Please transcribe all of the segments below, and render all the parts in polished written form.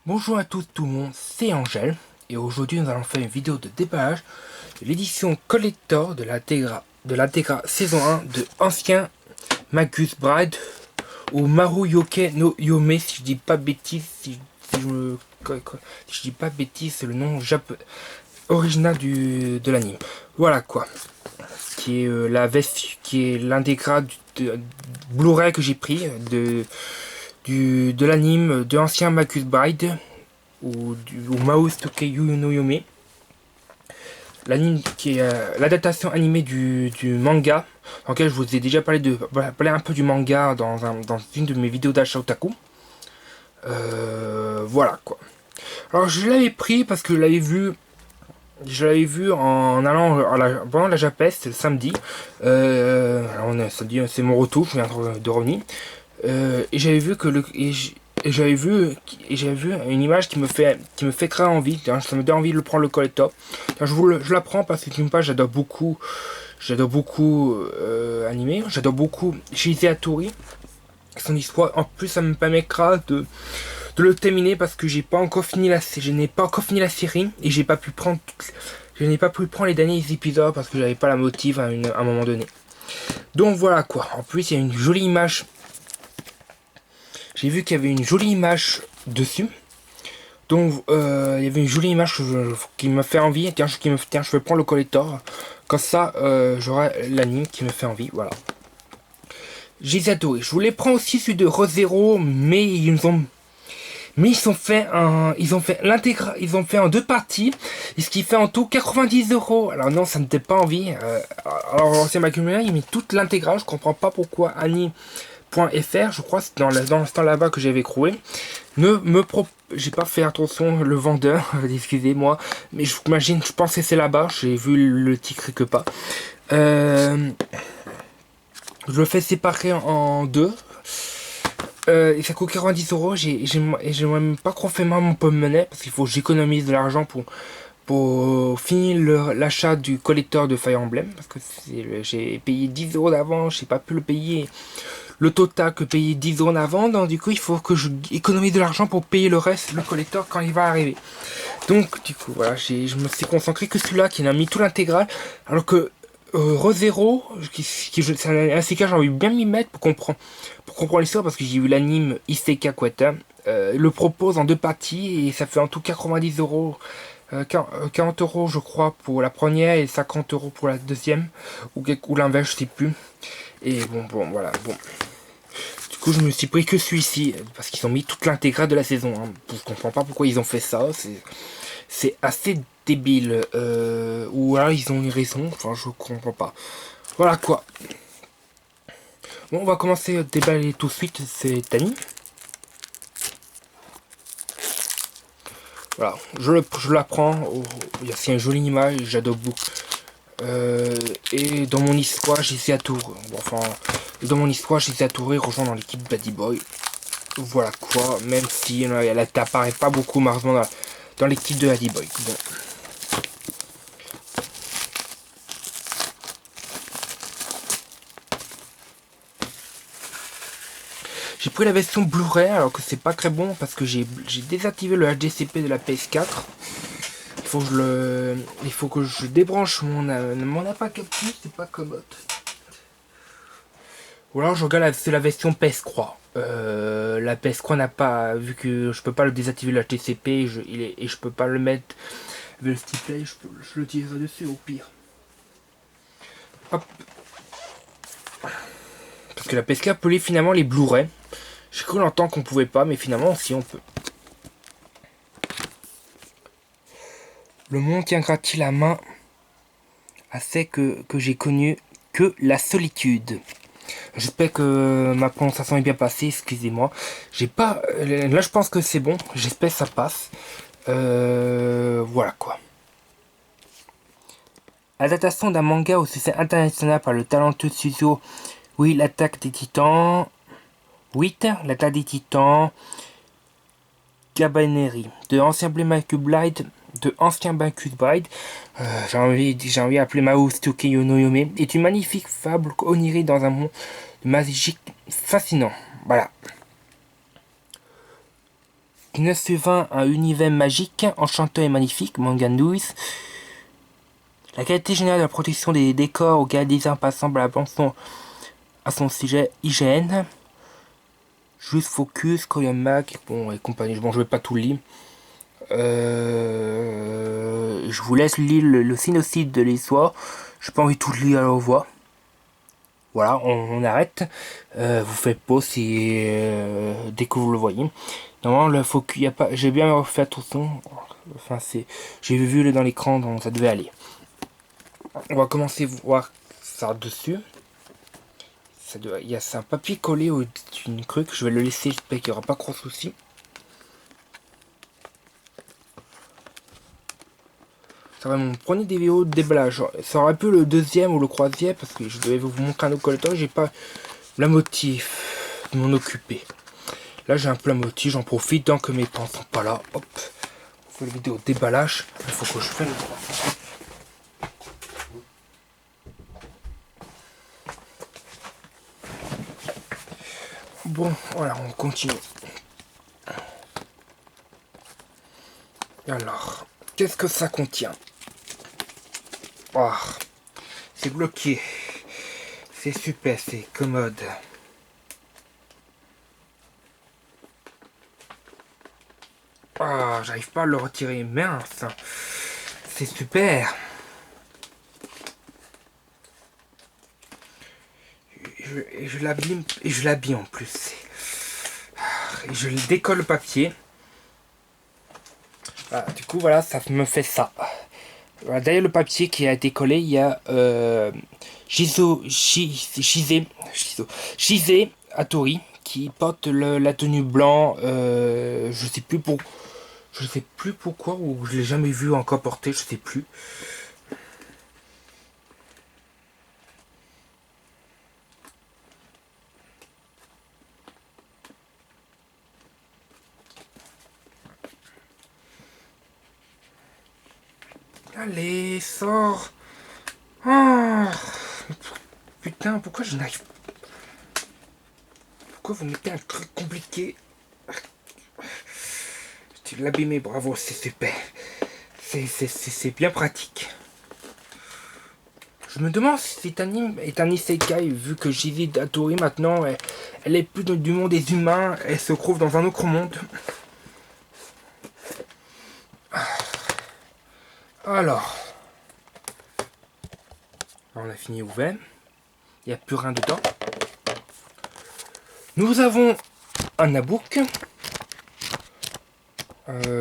Bonjour à tous tout le monde, c'est Angèle et aujourd'hui nous allons faire une vidéo de déballage de l'édition collector de l'Integra saison 1 de Ancien Magus Bride ou Maru Yoke no Yome si je dis pas bêtise, si je dis pas bêtise, c'est le nom original de l'anime. Voilà quoi, qui est la veste, qui est l'intégra de Blu-ray que j'ai pris de l'anime de Ancien Magus Bride ou Maus Tokeyu no Yome. L'anime qui est l'adaptation animée du manga, dans lequel je vous ai déjà parlé un peu du manga dans une de mes vidéos d'achat otaku. Voilà quoi. Alors je l'avais pris parce que je l'avais vu en allant pendant la Japest le samedi. C'est mon retour, je viens de revenir. Et j'avais vu que j'avais vu une image qui me fait très envie. Ça me donne envie de le prendre le collector. Je la prends parce que d'une part j'adore beaucoup animé, j'adore beaucoup Shize Hattori. Son histoire, en plus ça me permettra de le terminer parce que je n'ai pas encore fini la série et je n'ai pas pu prendre les derniers épisodes parce que j'avais pas la motive à un moment donné. Donc voilà quoi. En plus il y a une jolie image. J'ai vu qu'il y avait une jolie image dessus. Donc il y avait une jolie image qui me fait envie. Tiens, je vais prendre le collector. Comme ça, j'aurai l'anime qui me fait envie. Voilà. J'ai adoré. Je voulais prendre aussi celui de Re:Zero, mais ils ont fait l'intégral, ils ont fait en deux parties, et ce qui fait en tout 90 €. Alors non, ça ne t'est pas envie. Alors c'est ma communauté, il met toute l'intégrale. Je comprends pas pourquoi Annie.fr, je crois, c'est dans le stand là-bas que j'avais trouvé. J'ai pas fait attention, le vendeur, excusez-moi, mais je pense que c'est là-bas, j'ai vu le titre quelque part. Je le fais séparer en deux. Et ça coûte 90 €. J'ai même pas trop fait mal mon porte-monnaie parce qu'il faut que j'économise de l'argent pour finir l'achat du collecteur de Fire Emblem. Parce que j'ai payé 10 € d'avant, j'ai pas pu le payer. Le total que payer 10 € d'avant, donc du coup il faut que je économise de l'argent pour payer le reste, le collecteur quand il va arriver. Donc du coup voilà, je me suis concentré que celui-là qui a mis tout l'intégral, alors que Re:Zero, c'est un CK, j'ai envie de bien m'y mettre pour comprendre l'histoire parce que j'ai vu l'anime Isekai Kwata. Le propose en deux parties et ça fait en tout 90 €, 40 € je crois pour la première et 50 € pour la deuxième, ou l'inverse, je sais plus. Et bon voilà, bon. Du coup, je me suis pris que celui-ci parce qu'ils ont mis toute l'intégrale de la saison. Je comprends pas pourquoi ils ont fait ça. C'est assez débile. Ou alors ils ont une raison. Enfin, je comprends pas. Voilà quoi. Bon, on va commencer à déballer tout de suite. C'est Tani. Voilà, je la prends. C'est une jolie image. J'adore beaucoup. Et dans mon histoire, j'essaie à tout. Enfin, dans mon histoire, j'essaie à tout rejoindre dans l'équipe Buddy Boy. Voilà quoi, même si elle n'apparaît pas beaucoup malheureusement dans l'équipe de Buddy Boy. Bon. J'ai pris la version Blu-ray alors que c'est pas très bon parce que j'ai désactivé le HDCP de la PS4. Il faut que je débranche mon appareil capture, c'est pas commode. Ou alors je regarde c'est la version PS3. La PS3 n'a pas, vu que je peux pas le désactiver le HTCP et je peux pas le mettre avec le stick je le tire dessus au pire. Hop. Parce que la PS4 peut lire finalement les Blu-ray. J'ai cru longtemps qu'on pouvait pas, mais finalement si on peut. Le monde tiendra-t-il la main à ce que j'ai connu que la solitude? J'espère que ma prononciation est bien passée, excusez-moi. J'ai pas. Là, je pense que c'est bon. J'espère que ça passe. Voilà quoi. Adaptation d'un manga au succès international par le talentueux studio Oui, l'attaque des titans. 8, l'attaque des titans. Cabaneri. De Ancien Magus Bride. De Ancien Magus Bride. J'ai envie d'appeler Maus Tokeyu no Yome. Est une magnifique fable onirique dans un monde magique fascinant. Voilà. 9 sur 20, un univers magique, enchanteur et magnifique, manga news. La qualité générale de la protection des décors au gars design passant à la bande-son à son sujet IGN. Juste Focus, Korean Mag, bon et compagnie. Bon, je vais pas tout lire. Je vous laisse lire le synopsis de l'histoire. J'ai pas envie de tout lire à la voix. Voilà, on arrête. Vous faites pause si dès que vous le voyez. Normalement, le focus, y a pas. J'ai bien fait attention. Enfin, j'ai vu dans l'écran, donc ça devait aller. On va commencer à voir ça dessus. Il y a un papier collé au d'une truc. Je vais le laisser. J'espère qu'il n'y aura pas trop de soucis. Ça va mon premier des vidéos de déballage. Ça aurait pu le deuxième ou le troisième parce que je devais vous montrer un autre collecteur. J'ai pas la motif de m'en occuper. Là j'ai un peu la motif, j'en profite tant que mes parents sont pas là. Hop, on fait la vidéo de déballage. Il faut que je fasse le bon, voilà, on continue. Alors, qu'est-ce que ça contient? Oh, c'est bloqué. C'est super, c'est commode. Ah, j'arrive pas à le retirer. Mince. C'est super. Je l'abîme et je l'habille en plus. Et je décolle le papier. Voilà, du coup, voilà, ça me fait ça. Voilà, derrière le papier qui a été collé, il y a Shizé Hattori qui porte la tenue blanc. Je sais plus pourquoi, ou je l'ai jamais vu encore porter, je sais plus. Allez, sors. Oh, putain, pourquoi je n'arrive pas? Pourquoi vous mettez un truc compliqué? Tu l'as abîmé, bravo, c'est super. C'est bien pratique. Je me demande si cet anime est un isekai, vu que Shizé Hattori maintenant, elle est plus du monde des humains, elle se trouve dans un autre monde. Alors, on a fini ouvert. Il n'y a plus rien dedans. Nous avons un abook.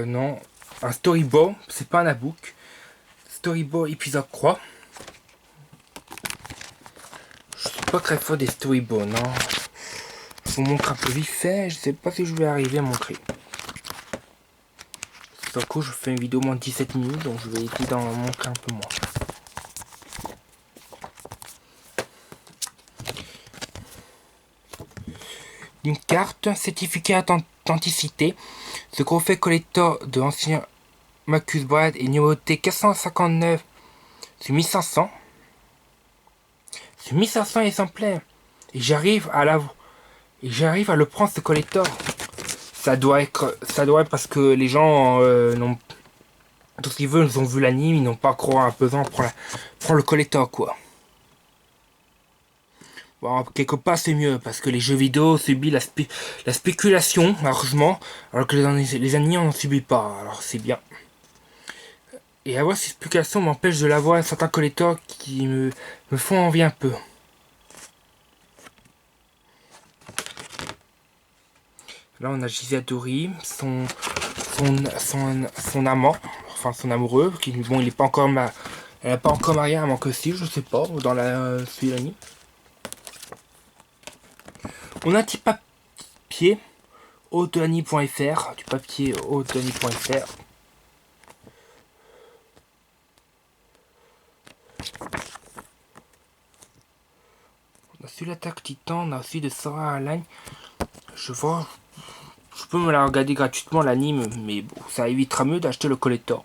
Non, un storyboard. C'est pas un abook. Storyboard épisode 3. Je suis pas très fort des storyboards, non. Je vous montre un peu vite fait. Je sais pas si je vais arriver à montrer. D'un coup, je fais une vidéo moins de 17 minutes, donc je vais essayer d'en montrer un peu moins. Une carte, certificat d'authenticité. Ce gros fait collector de l'ancien Marcus Brad est numéroté 459 sur 1500. Sur 1500 exemplaires. Et j'arrive à le prendre ce collector. Ça doit être parce que les gens n'ont tout ce qu'ils veulent, ils ont vu l'anime, ils n'ont pas croire un pesant pour le collector quoi. Bon, quelque part c'est mieux parce que les jeux vidéo subissent la spéculation largement, alors que les animés on n'en subit pas, alors c'est bien. Et avoir cette spéculation m'empêche de l'avoir certains collecteurs qui me font envie un peu. Là on a Shizé Hattori, son amant, enfin son amoureux, qui bon il est pas encore elle n'est pas encore mariée à un que si, je sais pas, dans la suite l'anime. On a un petit papier autoani.fr, du papier autoani.fr. On a su l'attaque Titan, on a aussi de Sora Align. Je peux me la regarder gratuitement l'anime, mais bon, ça évitera mieux d'acheter le collector.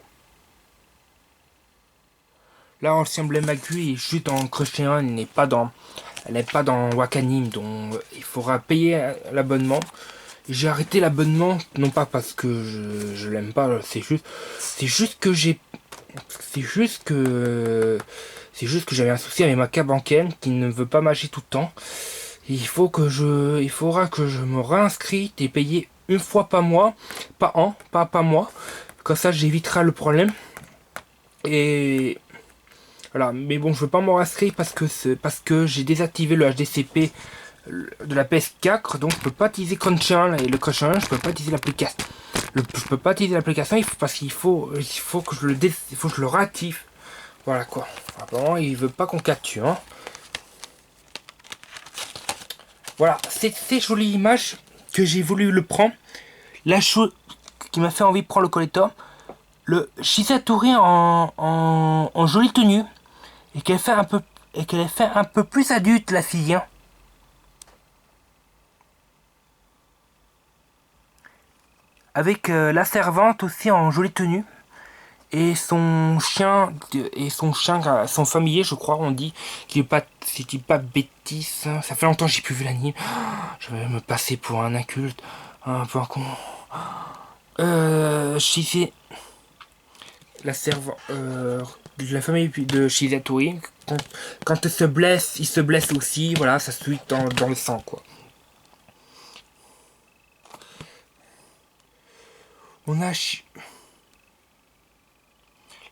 Là, Ancien Blême Aiguille est juste en Crush-Néon, elle n'est pas dans Wakanim, donc il faudra payer l'abonnement. J'ai arrêté l'abonnement, non pas parce que je l'aime pas, c'est juste que j'ai, c'est juste que, c'est juste que j'avais un souci avec ma carte bancaire qui ne veut pas marcher tout le temps. Il faudra que je me réinscrite et payer une fois par mois, pas an, pas par mois. Comme ça, j'éviterai le problème. Et voilà, mais bon, je veux pas me réinscrire parce que j'ai désactivé le HDCP de la PS4, donc je peux pas utiliser Crunchyroll et le Crunchyroll, je peux pas utiliser l'application. Je peux pas utiliser l'application parce il faut que il faut que je le réactive. Voilà quoi. Apparemment, il veut pas qu'on capture. Hein. Voilà, c'est ces jolies images que j'ai voulu le prendre. La chose qui m'a fait envie de prendre le collector, le Shizatori en jolie tenue et qu'elle fait un peu plus adulte la fille. Hein. Avec la servante aussi en jolie tenue et son familier, je crois, on dit qu'il est pas, si je dis pas bêtise, ça fait longtemps que j'ai plus vu l'anime. Je vais me passer pour un inculte, un peu un con. Shizi, la servante de la famille de Shizatori, quand il se blesse aussi, voilà, ça suit dans le sang quoi. On a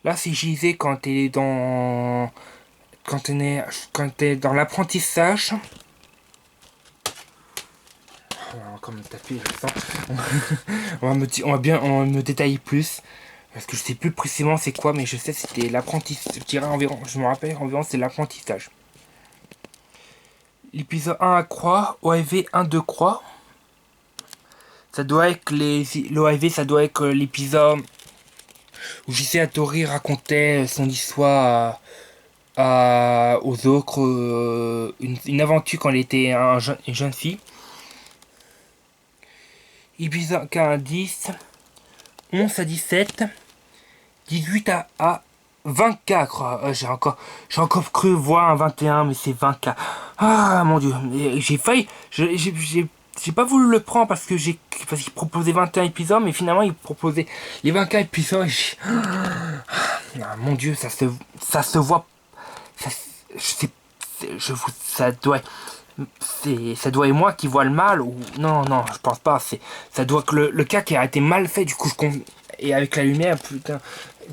là c'est Gisé quand elle est dans l'apprentissage. On va encore me taper, je sens. On va me détailler plus. Parce que je sais plus précisément c'est quoi, mais je sais que c'était l'apprentissage. Je me rappelle environ c'est l'apprentissage. L'épisode 1 à croix, OAV 1-2 croix. Ça doit être l'OAV, ça doit être l'épisode où Gisé Hattori racontait son histoire aux autres, une aventure quand elle était une jeune fille. Épisode 10, 11 à 17, 18 à 24. J'ai encore cru voir un 21, mais c'est 24. Ah mon dieu, j'ai failli. J'ai pas voulu le prendre parce qu'il proposait 21 épisodes, mais finalement il proposait les 24 épisodes. Ah, mon dieu, ça se voit. Ça, ça doit être moi qui vois le mal ou non je pense pas, ça doit que le cas qui a été mal fait, du coup et avec la lumière, putain,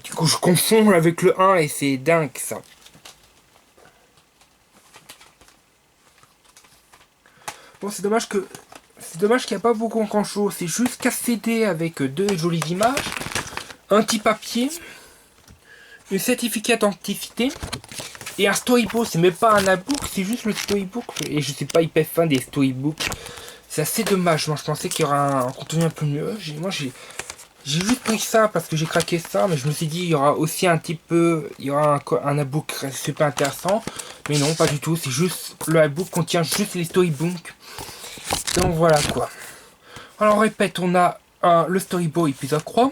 du coup je confonds avec le 1 et c'est dingue ça. Bon, c'est dommage qu'il n'y a pas beaucoup en chose, c'est juste KCD avec deux jolies images, un petit papier, un certificat d'authenticité et un storybook. C'est même pas un e-book, c'est juste le storybook. Et je suis pas hyper fan des storybooks. C'est assez dommage. Moi, je pensais qu'il y aura un contenu un peu mieux. J'ai juste pris ça parce que j'ai craqué ça, mais je me suis dit il y aura aussi un petit peu, il y aura un e-book super intéressant. Mais non, pas du tout. C'est juste le e-book contient juste les storybooks. Donc voilà quoi. Alors on répète, on a le storybook épisode 3.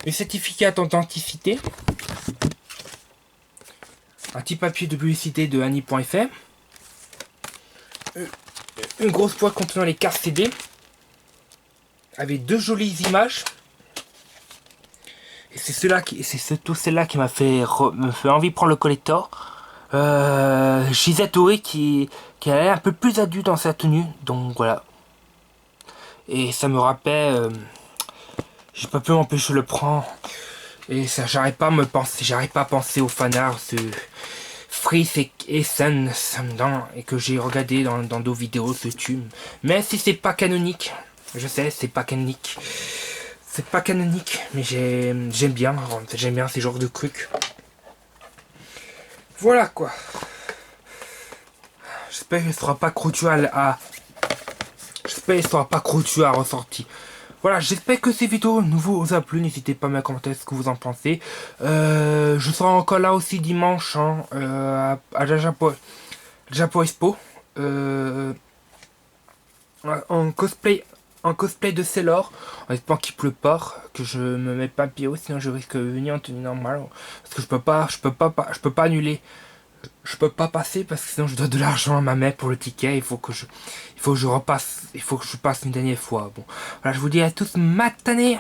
Le certificat d'authenticité. Un petit papier de publicité de Annie.fr. Une grosse boîte contenant les cartes CD. Avec deux jolies images. Et c'est surtout celle-là qui m'a fait envie de prendre le collector. Shizatori qui a l'air un peu plus adulte dans sa tenue. Donc voilà. Et ça me rappelle. J'ai pas pu m'empêcher de le prendre. Et ça, j'arrête pas à penser aux fanarts de Freeze et Sun et que j'ai regardé dans d'autres vidéos de YouTube. Mais si c'est pas canonique, je sais, c'est pas canonique. C'est pas canonique, mais j'aime bien ces genres de trucs. Voilà quoi. J'espère qu'il ne sera pas cruel à ressortir. Voilà, j'espère que ces vidéos vous a plu. N'hésitez pas à me commenter ce que vous en pensez. Je serai encore là aussi dimanche à la Japo Expo. En cosplay de Sailor. En espérant qu'il pleut pas, que je me mette pas pied haut, sinon je risque de venir en tenue normale. Parce que je peux pas annuler Je peux pas passer parce que sinon je dois de l'argent à ma mère pour le ticket. Il faut que je repasse. Il faut que je passe une dernière fois. Bon, voilà, je vous dis à tous matinée.